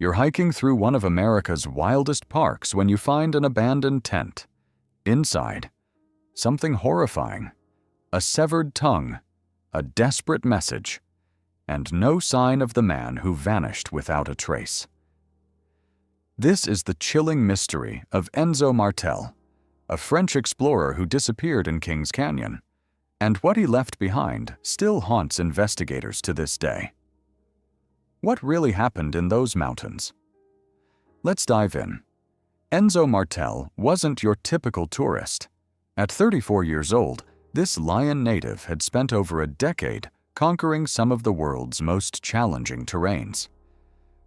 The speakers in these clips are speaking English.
You're hiking through one of America's wildest parks when you find an abandoned tent. Inside, something horrifying. A severed tongue, a desperate message, and no sign of the man who vanished without a trace. This is the chilling mystery of Enzo Martel, a French explorer who disappeared in Kings Canyon, and what he left behind still haunts investigators to this day. What really happened in those mountains? Let's dive in. Enzo Martel wasn't your typical tourist. At 34 years old, this Lyon native had spent over a decade conquering some of the world's most challenging terrains.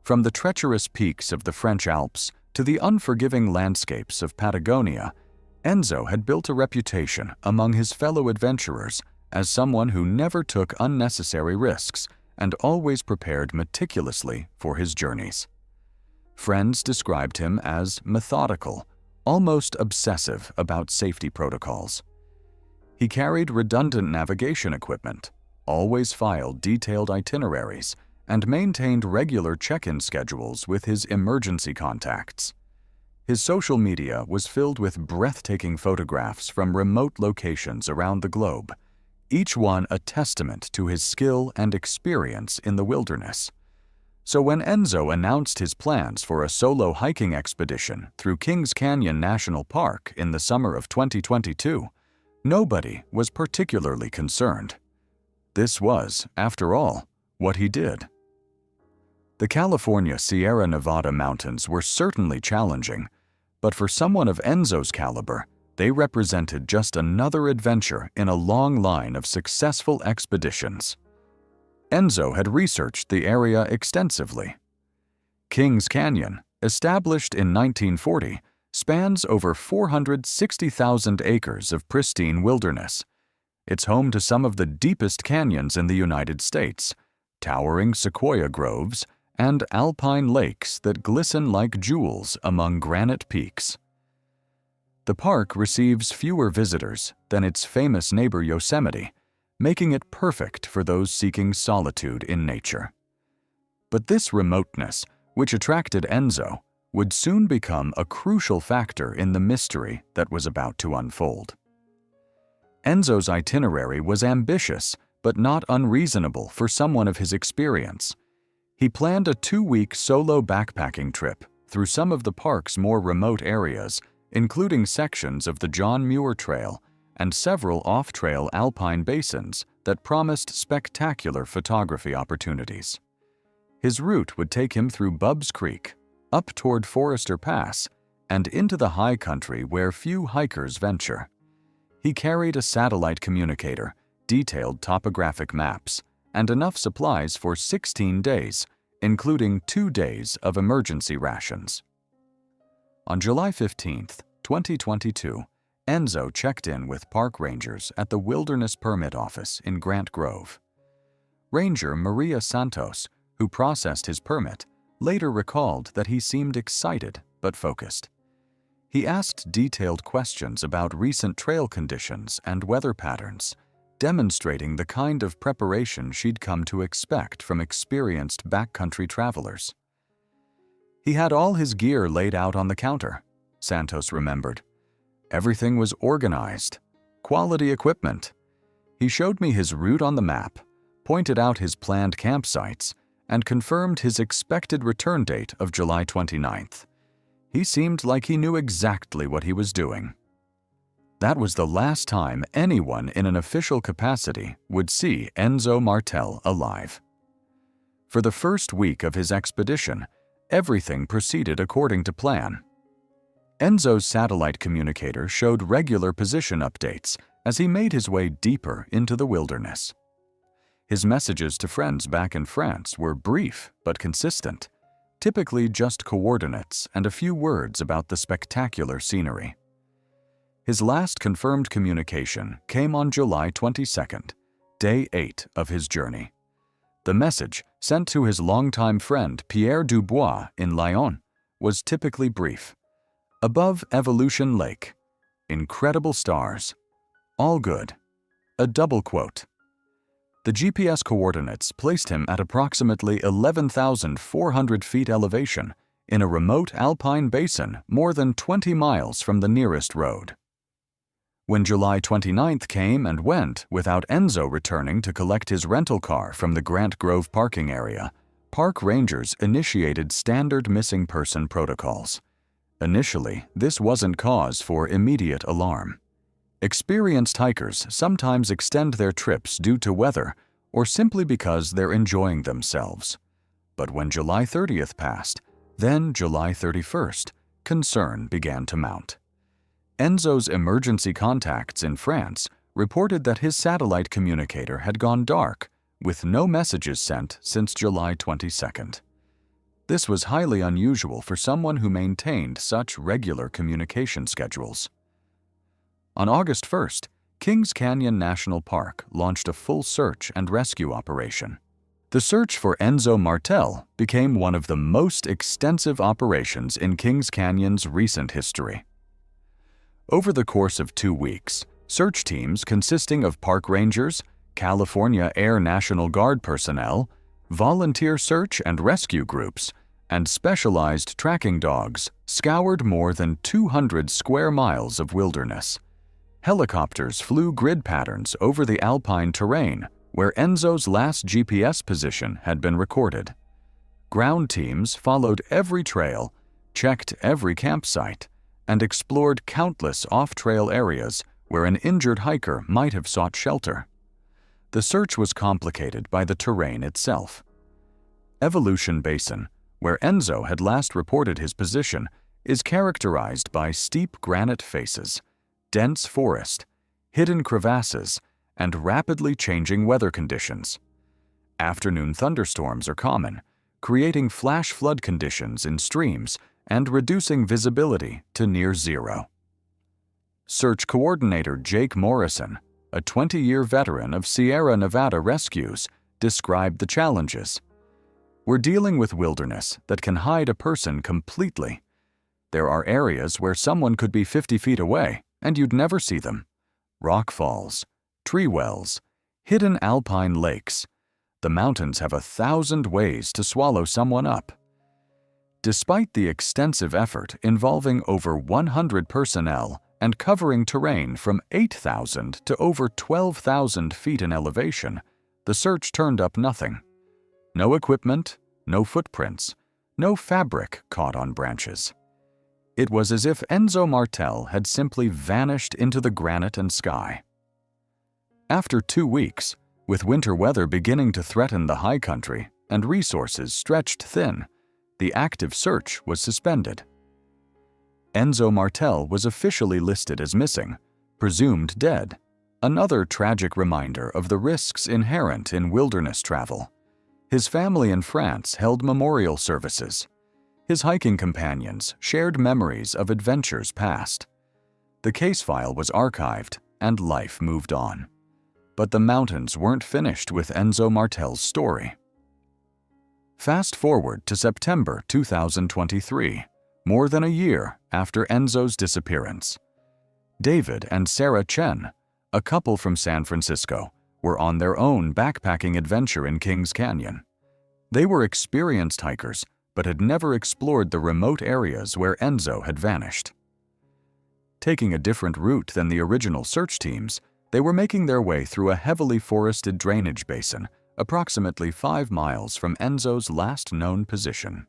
From the treacherous peaks of the French Alps to the unforgiving landscapes of Patagonia, Enzo had built a reputation among his fellow adventurers as someone who never took unnecessary risks and always prepared meticulously for his journeys. Friends described him as methodical, almost obsessive about safety protocols. He carried redundant navigation equipment, always filed detailed itineraries, and maintained regular check-in schedules with his emergency contacts. His social media was filled with breathtaking photographs from remote locations around the globe, each one a testament to his skill and experience in the wilderness. So when Enzo announced his plans for a solo hiking expedition through Kings Canyon National Park in the summer of 2022, nobody was particularly concerned. This was, after all, what he did. The California Sierra Nevada mountains were certainly challenging, but for someone of Enzo's caliber, they represented just another adventure in a long line of successful expeditions. Enzo had researched the area extensively. Kings Canyon, established in 1940, spans over 460,000 acres of pristine wilderness. It's home to some of the deepest canyons in the United States, towering sequoia groves, and alpine lakes that glisten like jewels among granite peaks. The park receives fewer visitors than its famous neighbor Yosemite, making it perfect for those seeking solitude in nature. But this remoteness, which attracted Enzo, would soon become a crucial factor in the mystery that was about to unfold. Enzo's itinerary was ambitious, but not unreasonable for someone of his experience. He planned a 2-week solo backpacking trip through some of the park's more remote areas, including sections of the John Muir Trail and several off-trail alpine basins that promised spectacular photography opportunities. His route would take him through Bubbs Creek, up toward Forester Pass, and into the high country where few hikers venture. He carried a satellite communicator, detailed topographic maps, and enough supplies for 16 days, including 2 days of emergency rations. On July 15, 2022, Enzo checked in with park rangers at the Wilderness Permit Office in Grant Grove. Ranger Maria Santos, who processed his permit, later recalled that he seemed excited but focused. He asked detailed questions about recent trail conditions and weather patterns, demonstrating the kind of preparation she'd come to expect from experienced backcountry travelers. He had all his gear laid out on the counter, Santos remembered. Everything was organized, quality equipment. He showed me his route on the map, pointed out his planned campsites, and confirmed his expected return date of July 29th. He seemed like he knew exactly what he was doing. That was the last time anyone in an official capacity would see Enzo Martel alive. For the first week of his expedition, everything proceeded according to plan. Enzo's satellite communicator showed regular position updates as he made his way deeper into the wilderness. His messages to friends back in France were brief but consistent, typically just coordinates and a few words about the spectacular scenery. His last confirmed communication came on July 22nd, day 8 of his journey. The message, sent to his longtime friend Pierre Dubois in Lyon, was typically brief. Above Evolution Lake, incredible stars, all good. A double quote. The GPS coordinates placed him at approximately 11,400 feet elevation in a remote alpine basin more than 20 miles from the nearest road. When July 29th came and went without Enzo returning to collect his rental car from the Grant Grove parking area, park rangers initiated standard missing person protocols. Initially, this wasn't cause for immediate alarm. Experienced hikers sometimes extend their trips due to weather or simply because they're enjoying themselves. But when July 30th passed, then July 31st, concern began to mount. Enzo's emergency contacts in France reported that his satellite communicator had gone dark, with no messages sent since July 22nd. This was highly unusual for someone who maintained such regular communication schedules. On August 1st, Kings Canyon National Park launched a full search and rescue operation. The search for Enzo Martel became one of the most extensive operations in Kings Canyon's recent history. Over the course of 2 weeks, search teams consisting of park rangers, California Air National Guard personnel, volunteer search and rescue groups, and specialized tracking dogs scoured more than 200 square miles of wilderness. Helicopters flew grid patterns over the alpine terrain where Enzo's last GPS position had been recorded. Ground teams followed every trail, checked every campsite, and explored countless off-trail areas where an injured hiker might have sought shelter. The search was complicated by the terrain itself. Evolution Basin, where Enzo had last reported his position, is characterized by steep granite faces, dense forest, hidden crevasses, and rapidly changing weather conditions. Afternoon thunderstorms are common, creating flash flood conditions in streams and reducing visibility to near zero. Search coordinator Jake Morrison, a 20-year veteran of Sierra Nevada rescues, described the challenges. "We're dealing with wilderness that can hide a person completely. There are areas where someone could be 50 feet away and you'd never see them. Rock falls, tree wells, hidden alpine lakes. The mountains have 1,000 ways to swallow someone up." Despite the extensive effort involving over 100 personnel and covering terrain from 8,000 to over 12,000 feet in elevation, the search turned up nothing. No equipment, no footprints, no fabric caught on branches. It was as if Enzo Martel had simply vanished into the granite and sky. After 2 weeks, with winter weather beginning to threaten the high country and resources stretched thin, the active search was suspended. Enzo Martel was officially listed as missing, presumed dead, another tragic reminder of the risks inherent in wilderness travel. His family in France held memorial services. His hiking companions shared memories of adventures past. The case file was archived and life moved on. But the mountains weren't finished with Enzo Martel's story. Fast forward to September 2023, more than a year after Enzo's disappearance. David and Sarah Chen, a couple from San Francisco, were on their own backpacking adventure in Kings Canyon. They were experienced hikers, but had never explored the remote areas where Enzo had vanished. Taking a different route than the original search teams, they were making their way through a heavily forested drainage basin, approximately 5 miles from Enzo's last known position.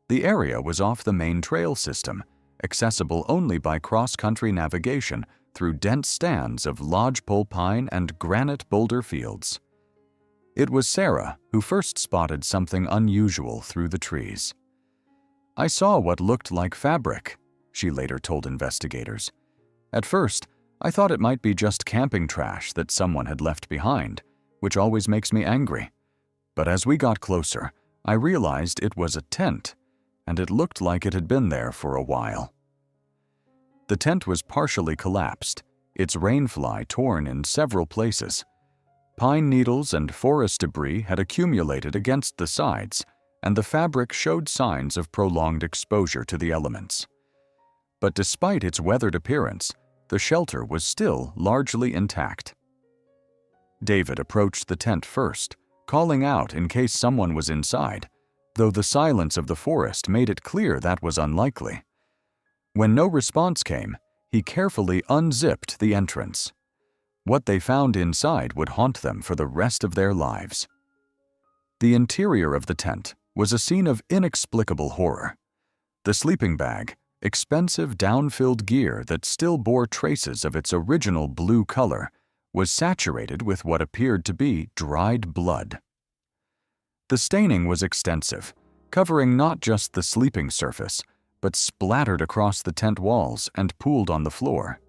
The area was off the main trail system, accessible only by cross-country navigation through dense stands of lodgepole pine and granite boulder fields. It was Sarah who first spotted something unusual through the trees. "I saw what looked like fabric," she later told investigators. "At first, I thought it might be just camping trash that someone had left behind, which always makes me angry. But as we got closer, I realized it was a tent, and it looked like it had been there for a while." The tent was partially collapsed, its rainfly torn in several places. Pine needles and forest debris had accumulated against the sides, and the fabric showed signs of prolonged exposure to the elements. But despite its weathered appearance, the shelter was still largely intact. David approached the tent first, calling out in case someone was inside, though the silence of the forest made it clear that was unlikely. When no response came, he carefully unzipped the entrance. What they found inside would haunt them for the rest of their lives. The interior of the tent was a scene of inexplicable horror. The sleeping bag, expensive down-filled gear that still bore traces of its original blue color, was saturated with what appeared to be dried blood. The staining was extensive, covering not just the sleeping surface, but splattered across the tent walls and pooled on the floor.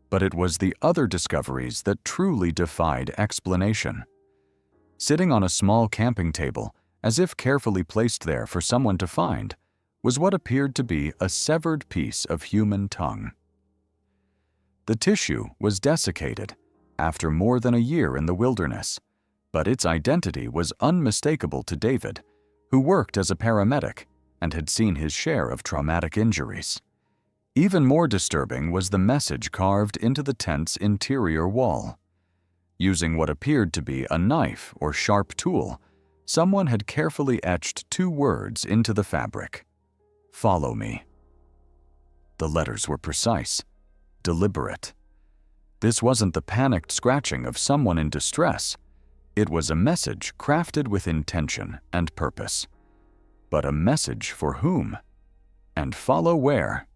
But it was the other discoveries that truly defied explanation. Sitting on a small camping table, as if carefully placed there for someone to find, was what appeared to be a severed piece of human tongue. The tissue was desiccated after more than a year in the wilderness, but its identity was unmistakable to David, who worked as a paramedic and had seen his share of traumatic injuries. Even more disturbing was the message carved into the tent's interior wall. Using what appeared to be a knife or sharp tool, someone had carefully etched 2 words into the fabric: "Follow me." The letters were precise, deliberate. This wasn't the panicked scratching of someone in distress. It was a message crafted with intention and purpose. But a message for whom? And follow where?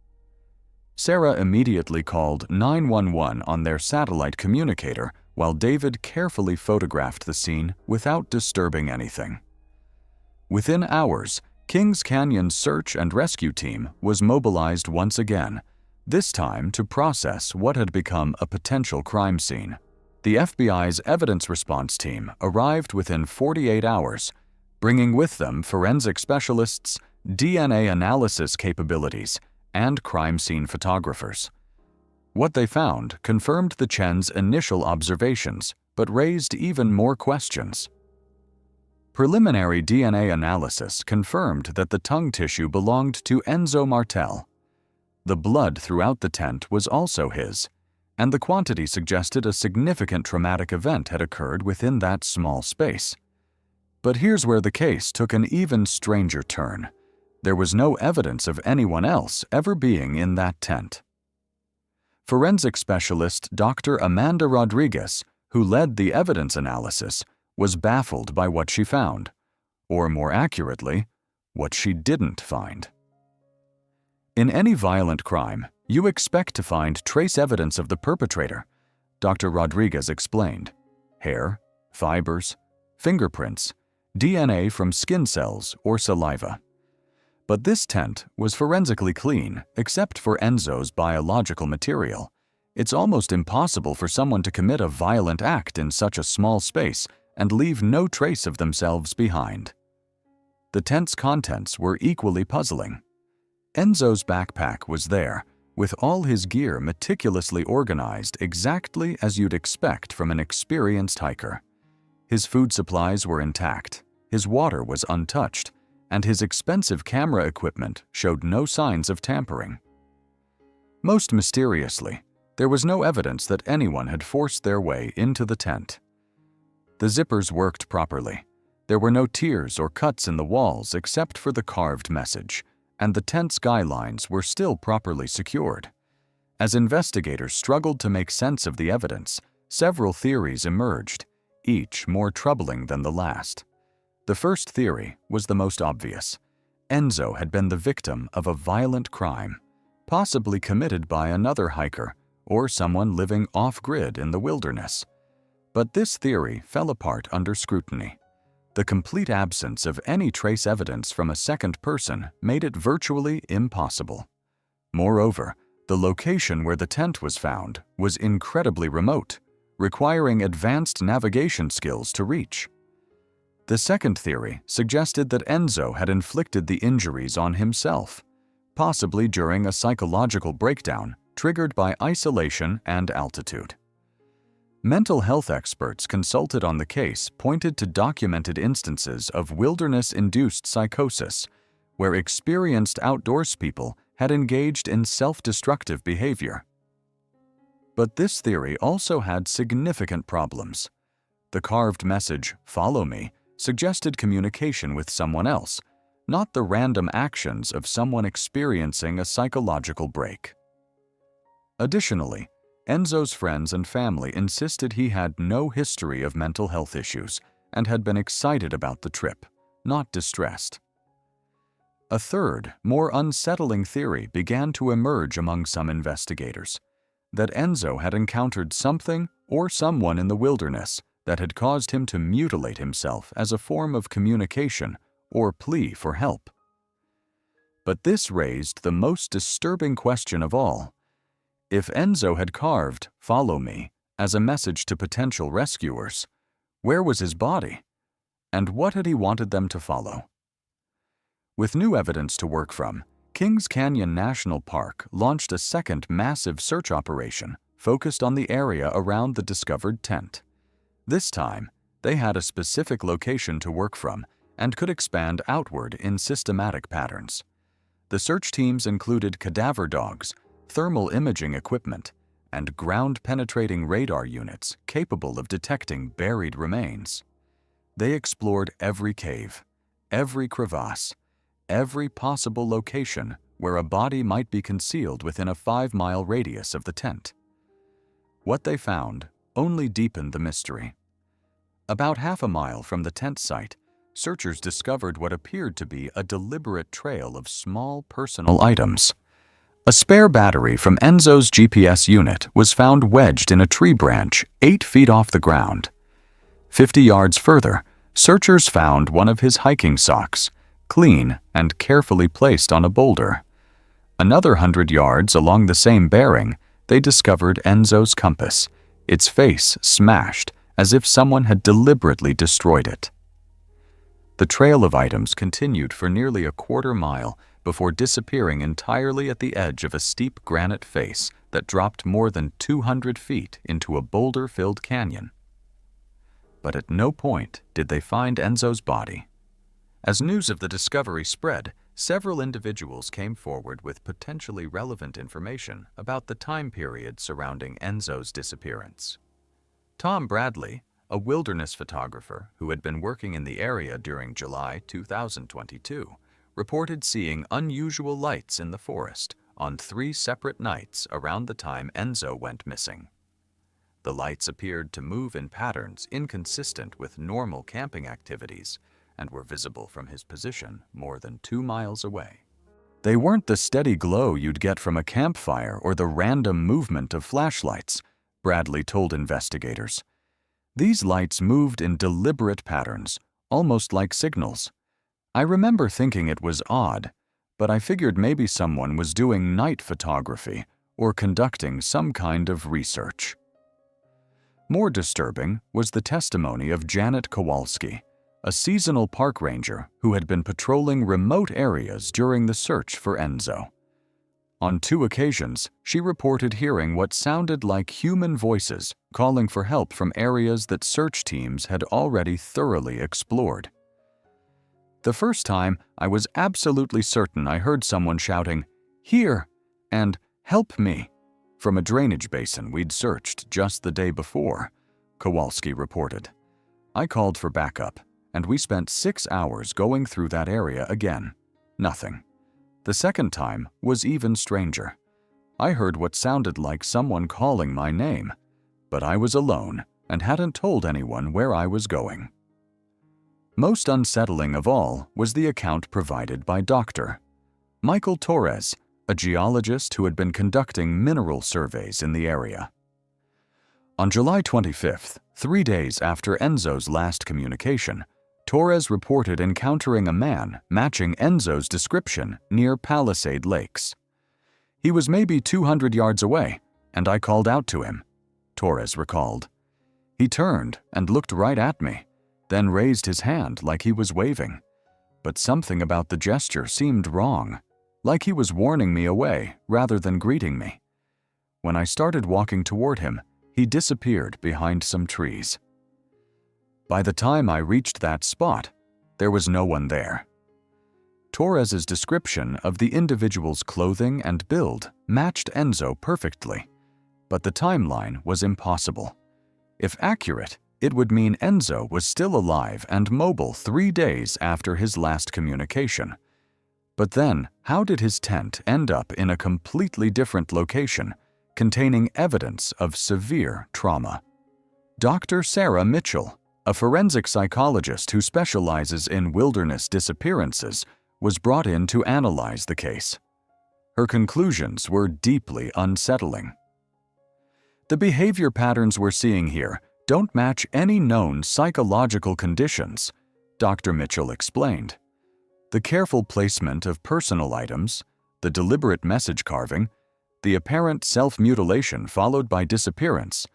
Sarah immediately called 911 on their satellite communicator while David carefully photographed the scene without disturbing anything. Within hours, Kings Canyon's search and rescue team was mobilized once again, this time to process what had become a potential crime scene. The FBI's evidence response team arrived within 48 hours, bringing with them forensic specialists, DNA analysis capabilities, and crime scene photographers. What they found confirmed the Chen's initial observations, but raised even more questions. Preliminary DNA analysis confirmed that the tongue tissue belonged to Enzo Martel. The blood throughout the tent was also his, and the quantity suggested a significant traumatic event had occurred within that small space. But here's where the case took an even stranger turn. There was no evidence of anyone else ever being in that tent. Forensic specialist Dr. Amanda Rodriguez, who led the evidence analysis, was baffled by what she found, or more accurately, what she didn't find. In any violent crime, you expect to find trace evidence of the perpetrator, Dr. Rodriguez explained. Hair, fibers, fingerprints, DNA from skin cells or saliva. But this tent was forensically clean, except for Enzo's biological material. It's almost impossible for someone to commit a violent act in such a small space and leave no trace of themselves behind. The tent's contents were equally puzzling. Enzo's backpack was there, with all his gear meticulously organized exactly as you'd expect from an experienced hiker. His food supplies were intact, his water was untouched, and his expensive camera equipment showed no signs of tampering. Most mysteriously, there was no evidence that anyone had forced their way into the tent. The zippers worked properly. There were no tears or cuts in the walls except for the carved message, and the tent skylines were still properly secured. As investigators struggled to make sense of the evidence, several theories emerged, each more troubling than the last. The first theory was the most obvious. Enzo had been the victim of a violent crime, possibly committed by another hiker or someone living off-grid in the wilderness. But this theory fell apart under scrutiny. The complete absence of any trace evidence from a second person made it virtually impossible. Moreover, the location where the tent was found was incredibly remote, requiring advanced navigation skills to reach. The second theory suggested that Enzo had inflicted the injuries on himself, possibly during a psychological breakdown triggered by isolation and altitude. Mental health experts consulted on the case pointed to documented instances of wilderness-induced psychosis, where experienced outdoors people had engaged in self-destructive behavior. But this theory also had significant problems. The carved message, "Follow me," suggested communication with someone else, not the random actions of someone experiencing a psychological break. Additionally, Enzo's friends and family insisted he had no history of mental health issues and had been excited about the trip, not distressed. A third, more unsettling theory began to emerge among some investigators, that Enzo had encountered something or someone in the wilderness that had caused him to mutilate himself as a form of communication or plea for help. But this raised the most disturbing question of all. If Enzo had carved "Follow me" as a message to potential rescuers, where was his body? And what had he wanted them to follow? With new evidence to work from, Kings Canyon National Park launched a second massive search operation focused on the area around the discovered tent. This time, they had a specific location to work from and could expand outward in systematic patterns. The search teams included cadaver dogs, thermal imaging equipment, and ground-penetrating radar units capable of detecting buried remains. They explored every cave, every crevasse, every possible location where a body might be concealed within a 5-mile radius of the tent. What they found only deepened the mystery. About half a mile from the tent site, searchers discovered what appeared to be a deliberate trail of small personal items. A spare battery from Enzo's GPS unit was found wedged in a tree branch 8 feet off the ground. 50 yards further, searchers found one of his hiking socks, clean and carefully placed on a boulder. Another 100 yards along the same bearing, they discovered Enzo's compass, its face smashed as if someone had deliberately destroyed it. The trail of items continued for nearly a quarter mile before disappearing entirely at the edge of a steep granite face that dropped more than 200 feet into a boulder-filled canyon. But at no point did they find Enzo's body. As news of the discovery spread, several individuals came forward with potentially relevant information about the time period surrounding Enzo's disappearance. Tom Bradley, a wilderness photographer who had been working in the area during July 2022, reported seeing unusual lights in the forest on 3 separate nights around the time Enzo went missing. The lights appeared to move in patterns inconsistent with normal camping activities and were visible from his position more than 2 miles away. They weren't the steady glow you'd get from a campfire or the random movement of flashlights, Bradley told investigators. These lights moved in deliberate patterns, almost like signals. I remember thinking it was odd, but I figured maybe someone was doing night photography or conducting some kind of research. More disturbing was the testimony of Janet Kowalski, a seasonal park ranger who had been patrolling remote areas during the search for Enzo. On 2 occasions, she reported hearing what sounded like human voices calling for help from areas that search teams had already thoroughly explored. The first time, I was absolutely certain I heard someone shouting, "Here!" and "Help me!" from a drainage basin we'd searched just the day before, Kowalski reported. I called for backup, and we spent 6 hours going through that area again. Nothing. The second time was even stranger. I heard what sounded like someone calling my name, but I was alone and hadn't told anyone where I was going. Most unsettling of all was the account provided by Dr. Michael Torres, a geologist who had been conducting mineral surveys in the area. On July 25th, 3 days after Enzo's last communication, Torres reported encountering a man matching Enzo's description near Palisade Lakes. He was maybe 200 yards away, and I called out to him, Torres recalled. He turned and looked right at me, then raised his hand like he was waving. But something about the gesture seemed wrong, like he was warning me away rather than greeting me. When I started walking toward him, he disappeared behind some trees. By the time I reached that spot, there was no one there. Torres's description of the individual's clothing and build matched Enzo perfectly. but the timeline was impossible. If accurate, it would mean Enzo was still alive and mobile 3 days after his last communication. But then, how did his tent end up in a completely different location, containing evidence of severe trauma? Dr. Sarah Mitchell, a forensic psychologist who specializes in wilderness disappearances, was brought in to analyze the case. Her conclusions were deeply unsettling. The behavior patterns we're seeing here don't match any known psychological conditions, Dr. Mitchell explained. The careful placement of personal items, the deliberate message carving, the apparent self-mutilation followed by disappearance,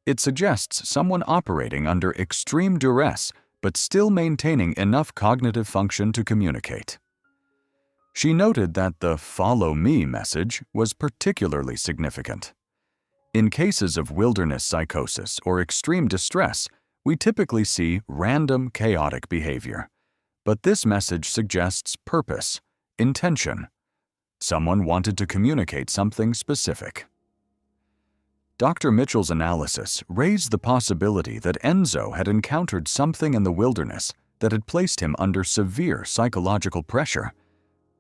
it suggests someone operating under extreme duress but still maintaining enough cognitive function to communicate. She noted that the "follow me" message was particularly significant. In cases of wilderness psychosis or extreme distress, we typically see random, chaotic behavior. But this message suggests purpose, intention. Someone wanted to communicate something specific. Dr. Mitchell's analysis raised the possibility that Enzo had encountered something in the wilderness that had placed him under severe psychological pressure,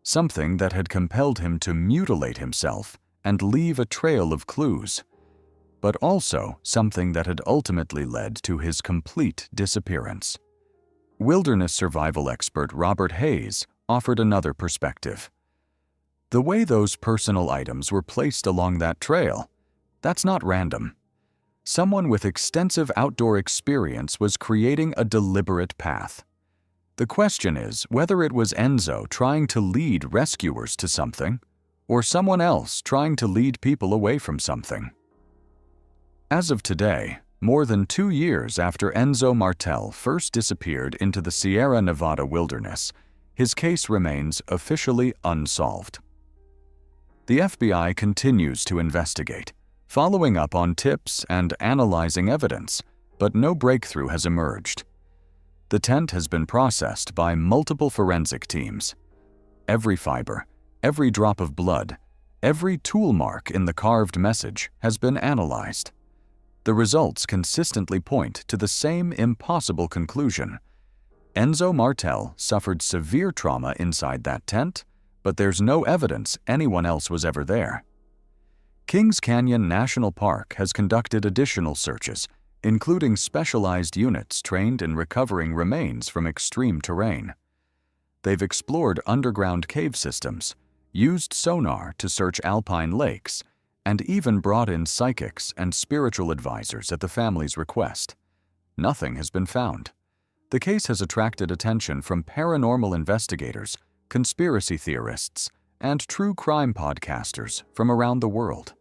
something that had compelled him to mutilate himself and leave a trail of clues, but also something that had ultimately led to his complete disappearance. Wilderness survival expert Robert Hayes offered another perspective. The way those personal items were placed along that trail, that's not random. Someone with extensive outdoor experience was creating a deliberate path. The question is whether it was Enzo trying to lead rescuers to something, or someone else trying to lead people away from something. As of today, more than 2 years after Enzo Martel first disappeared into the Sierra Nevada wilderness, his case remains officially unsolved. The FBI continues to investigate, following up on tips and analyzing evidence, but no breakthrough has emerged. The tent has been processed by multiple forensic teams. Every fiber, every drop of blood, every tool mark in the carved message has been analyzed. The results consistently point to the same impossible conclusion. Enzo Martel suffered severe trauma inside that tent, but there's no evidence anyone else was ever there. Kings Canyon National Park has conducted additional searches, including specialized units trained in recovering remains from extreme terrain. They've explored underground cave systems, used sonar to search alpine lakes, and even brought in psychics and spiritual advisors at the family's request. Nothing has been found. The case has attracted attention from paranormal investigators, conspiracy theorists, and true crime podcasters from around the world.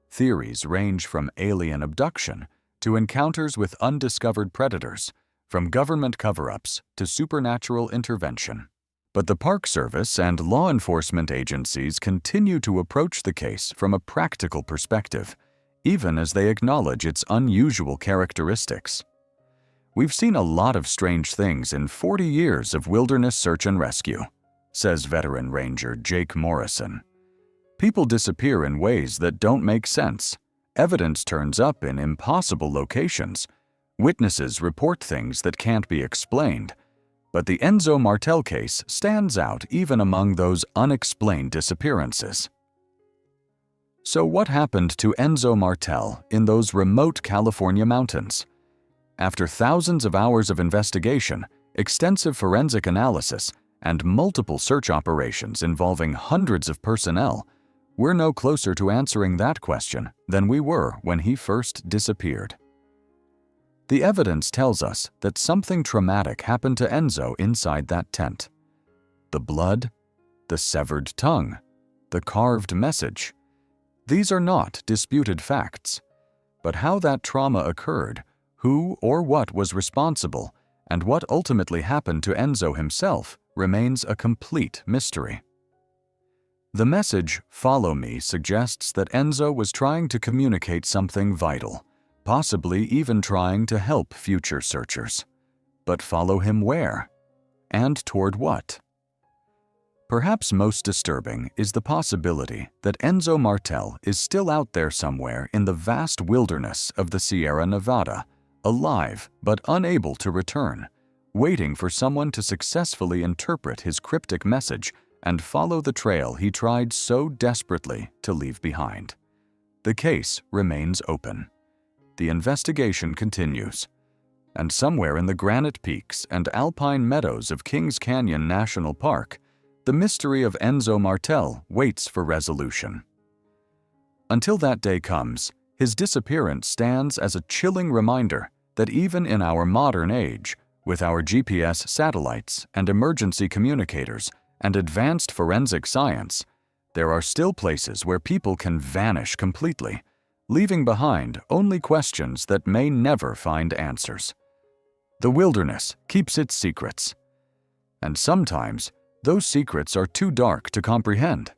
Theories range from alien abduction to encounters with undiscovered predators, from government cover-ups to supernatural intervention. But the Park Service and law enforcement agencies continue to approach the case from a practical perspective, even as they acknowledge its unusual characteristics. We've seen a lot of strange things in 40 years of wilderness search and rescue, says veteran ranger Jake Morrison. People disappear in ways that don't make sense. Evidence turns up in impossible locations. Witnesses report things that can't be explained. But the Enzo Martel case stands out even among those unexplained disappearances. So what happened to Enzo Martel in those remote California mountains? After thousands of hours of investigation, extensive forensic analysis, and multiple search operations involving hundreds of personnel, we're no closer to answering that question than we were when he first disappeared. The evidence tells us that something traumatic happened to Enzo inside that tent. The blood, the severed tongue, the carved message. These are not disputed facts. But how that trauma occurred, who or what was responsible, and what ultimately happened to Enzo himself remains a complete mystery. The message, "Follow me," suggests that Enzo was trying to communicate something vital, possibly even trying to help future searchers. But follow him where? And toward what? Perhaps most disturbing is the possibility that Enzo Martel is still out there somewhere in the vast wilderness of the Sierra Nevada, alive but unable to return, waiting for someone to successfully interpret his cryptic message and follow the trail he tried so desperately to leave behind. The case remains open. The investigation continues, and somewhere in the granite peaks and alpine meadows of Kings Canyon National Park, the mystery of Enzo Martel waits for resolution. Until that day comes, his disappearance stands as a chilling reminder that even in our modern age, with our GPS satellites and emergency communicators and advanced forensic science, there are still places where people can vanish completely, leaving behind only questions that may never find answers. The wilderness keeps its secrets, and sometimes those secrets are too dark to comprehend.